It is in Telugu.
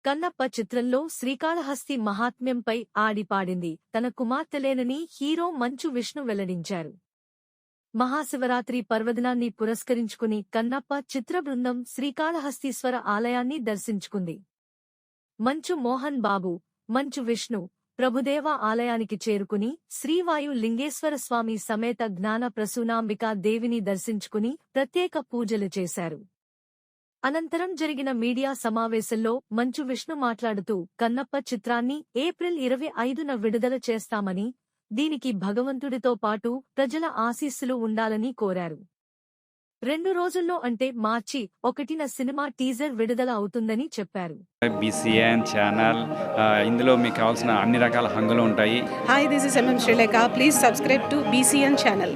కన్నప్ప చిత్రంలో శ్రీకాళహస్తి మహాత్మ్యంపై ఆడిపాడింది తన కుమార్తెలేనని హీరో మంచు విష్ణు వెల్లడించారు. మహాశివరాత్రి పర్వదినాన్ని పురస్కరించుకుని కన్నప్ప చిత్ర బృందం శ్రీకాళహస్తీశ్వర ఆలయాన్ని దర్శించుకుంది. మంచు మోహన్ బాబు, మంచు విష్ణు, ప్రభుదేవ ఆలయానికి చేరుకుని శ్రీవాయు లింగేశ్వర స్వామి సమేత జ్ఞాన ప్రసూనాంబికా దేవిని దర్శించుకుని ప్రత్యేక పూజలు చేశారు. అనంతరం జరిగిన మీడియా సమావేశంలో మంచు విష్ణు మాట్లాడుతూ కన్నప్ప చిత్రాన్ని ఏప్రిల్ 25న విడుదల చేస్తామని, దీనికి భగవంతుడితో పాటు ప్రజల ఆశీస్సులు ఉండాలని కోరారు. 2 రోజుల్లో అంటే మార్చి 1న సినిమా టీజర్ విడుదల అవుతుందని చెప్పారు. బీసీఎన్ ఛానల్ ఇందులో మీకు కావాల్సిన అన్ని రకాల హంగులు ఉంటాయి. Hi, this is MM Sri Lanka. Please subscribe to BCN channel.